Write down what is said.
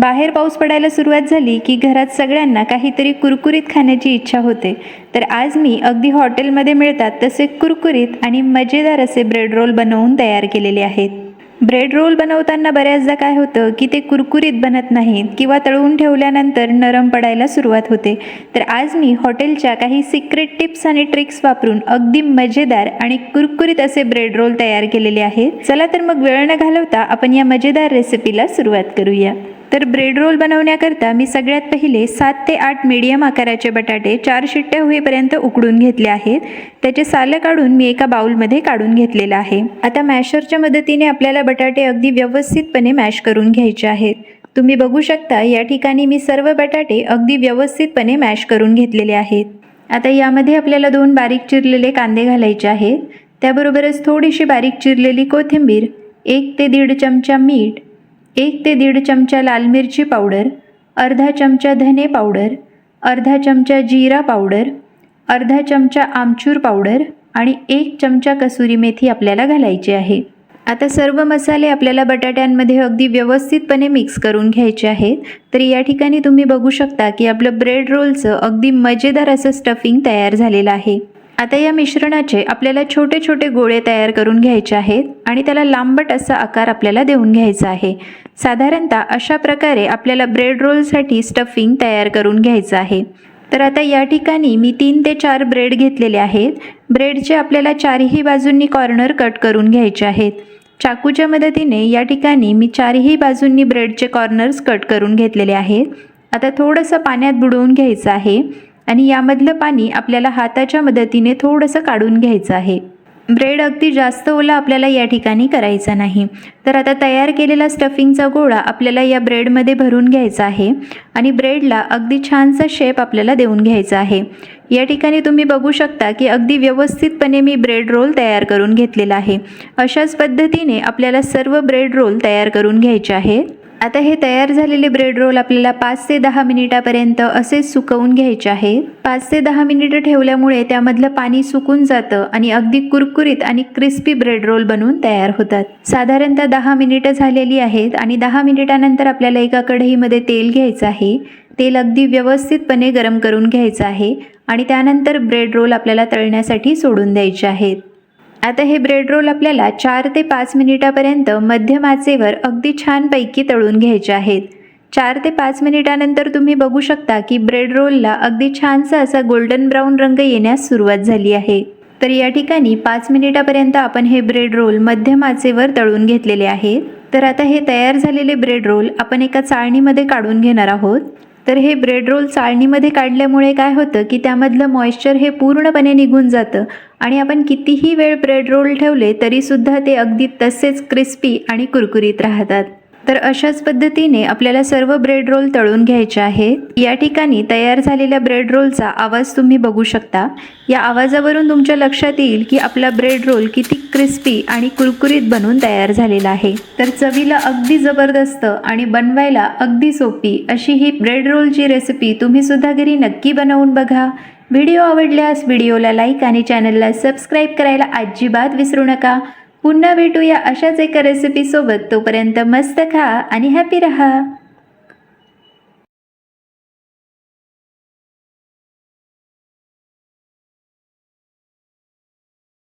बाहेर पाऊस पडायला सुरुवात झाली की घरात सगळ्यांना काहीतरी कुरकुरीत खाण्याची इच्छा होते. तर आज मी अगदी हॉटेलमध्ये मिळतात तसे कुरकुरीत आणि मजेदार असे ब्रेड रोल बनवून तयार केलेले आहेत. ब्रेड रोल बनवताना बऱ्याचदा काय होतं की ते कुरकुरीत बनत नाहीत किंवा तळून ठेवल्यानंतर नरम पडायला सुरुवात होते. तर आज मी हॉटेलच्या काही सिक्रेट टिप्स आणि ट्रिक्स वापरून अगदी मजेदार आणि कुरकुरीत असे ब्रेड रोल तयार केलेले आहेत. चला तर मग वेळ न घालवता आपण या मजेदार रेसिपीला सुरुवात करूया. तर ब्रेड रोल बनवण्याकरता मी सगळ्यात पहिले 7 ते 8 मीडियम आकाराचे बटाटे 4 शिट्ट्या होईपर्यंत उकडून घेतले आहेत. त्याचे सालं काढून मी एका बाउलमध्ये काढून घेतलेलं आहे. आता मॅशरच्या मदतीने आपल्याला बटाटे अगदी व्यवस्थितपणे मॅश करून घ्यायचे आहेत. तुम्ही बघू शकता या ठिकाणी मी सर्व बटाटे अगदी व्यवस्थितपणे मॅश करून घेतलेले आहेत. आता यामध्ये आपल्याला 2 बारीक चिरलेले कांदे घालायचे आहेत. त्याबरोबरच थोडीशी बारीक चिरलेली कोथिंबीर, 1 ते 1.5 चमचा मीठ, 1 ते 1.5 चमचा लाल मिरची पावडर, अर्धा चमचा धने पावडर, अर्धा चमचा जिरा पावडर, अर्धा चमचा आमचूर पावडर आणि 1 चमचा कसुरी मेथी आपल्याला घालायची आहे. आता सर्व मसाले आपल्याला बटाट्यांमध्ये अगदी व्यवस्थितपणे मिक्स करून घ्यायचे आहेत. तर या ठिकाणी तुम्ही बघू शकता की आपलं ब्रेड रोलचं अगदी मजेदार असं स्टफिंग तयार झालेलं आहे. आता या मिश्रणाचे आपल्याला छोटे छोटे गोळे तयार करून घ्यायचे आहेत आणि त्याला लांबट असा आकार आपल्याला देऊन घ्यायचा आहे. साधारणतः अशा प्रकारे आपल्याला ब्रेड रोलसाठी स्टफिंग तयार करून घ्यायचं आहे. तर आता या ठिकाणी मी 3 ते 4 ब्रेड घेतलेले आहेत. ब्रेडचे आपल्याला चारही बाजूंनी कॉर्नर कट करून घ्यायचे आहेत. चाकूच्या मदतीने या ठिकाणी मी चारही बाजूंनी ब्रेडचे कॉर्नर्स कट करून घेतलेले आहेत. आता थोडंसं पाण्यात बुडवून घ्यायचं आहे आणि यामधलं पाणी आपल्याला हाताच्या मदतीने थोडंसं काढून घ्यायचं आहे. ब्रेड अगदी जास्त ओला आपल्याला या ठिकाणी करायचा नाही. तर आता तयार केलेला स्टफिंगचा गोळा आपल्याला या ब्रेडमध्ये भरून घ्यायचा आहे आणि ब्रेडला अगदी छानसा शेप आपल्याला देऊन घ्यायचा आहे. या ठिकाणी तुम्ही बघू शकता की अगदी व्यवस्थितपणे मी ब्रेड रोल तयार करून घेतलेला आहे. अशाच पद्धतीने आपल्याला सर्व ब्रेड रोल तयार करून घ्यायचे आहेत. आता हे तयार झालेले ब्रेड रोल आपल्याला 5 ते 10 मिनिटापर्यंत असेच सुकवून घ्यायचे आहेत. 5 ते 10 मिनिटं ठेवल्यामुळे त्यामधलं पाणी सुकून जातं आणि अगदी कुरकुरीत आणि क्रिस्पी ब्रेड रोल बनून तयार होतात. साधारणतः 10 मिनिटं झालेली आहेत आणि 10 मिनिटानंतर आपल्याला एका कढईमध्ये तेल घ्यायचं आहे. तेल अगदी व्यवस्थितपणे गरम करून घ्यायचं आहे आणि त्यानंतर ब्रेड रोल आपल्याला तळण्यासाठी सोडून द्यायचे आहेत. आता हे ब्रेड रोल आपल्याला 4 ते 5 मिनिटापर्यंत मध्यम आचेवर अगदी छानपैकी तळून घ्यायचे आहेत. 4 ते 5 मिनिटानंतर तुम्ही बघू शकता की ब्रेड रोलला अगदी छानसा असा गोल्डन ब्राऊन रंग येण्यास सुरुवात झाली आहे. तर या ठिकाणी 5 मिनिटापर्यंत आपण हे ब्रेड रोल मध्यम आचेवर तळून घेतलेले आहेत. तर आता हे तयार झालेले ब्रेड रोल आपण एका चाळणीमध्ये काढून घेणार आहोत. तर हे ब्रेड रोल चाळणीमध्ये काढल्यामुळे काय होतं की त्यामधलं मॉइश्चर हे पूर्णपणे निघून जातं आणि आपण कितीही वेळ ब्रेड रोल ठेवले तरीसुद्धा ते अगदी तसेच क्रिस्पी आणि कुरकुरीत राहतात. तर अशाच पद्धतीने आपल्याला सर्व ब्रेड रोल तळून घ्यायचे आहेत. या ठिकाणी तयार झालेल्या ब्रेड रोलचा आवाज तुम्ही बघू शकता. या आवाजावरून तुमच्या लक्षात येईल की आपला ब्रेड रोल किती क्रिस्पी आणि कुरकुरीत बनून तयार झालेला आहे. तर चवीला अगदी जबरदस्त आणि बनवायला अगदी सोपी अशी ही ब्रेड रोलची रेसिपी तुम्ही सुद्धा घरी नक्की बनवून बघा. व्हिडिओ आवडल्यास व्हिडिओला लाईक आणि चॅनलला सबस्क्राईब करायला अजिबात विसरू नका. पुन्हा भेटूया अशाच एका रेसिपीसोबत. तोपर्यंत मस्त खा आणि हॅपी रहा.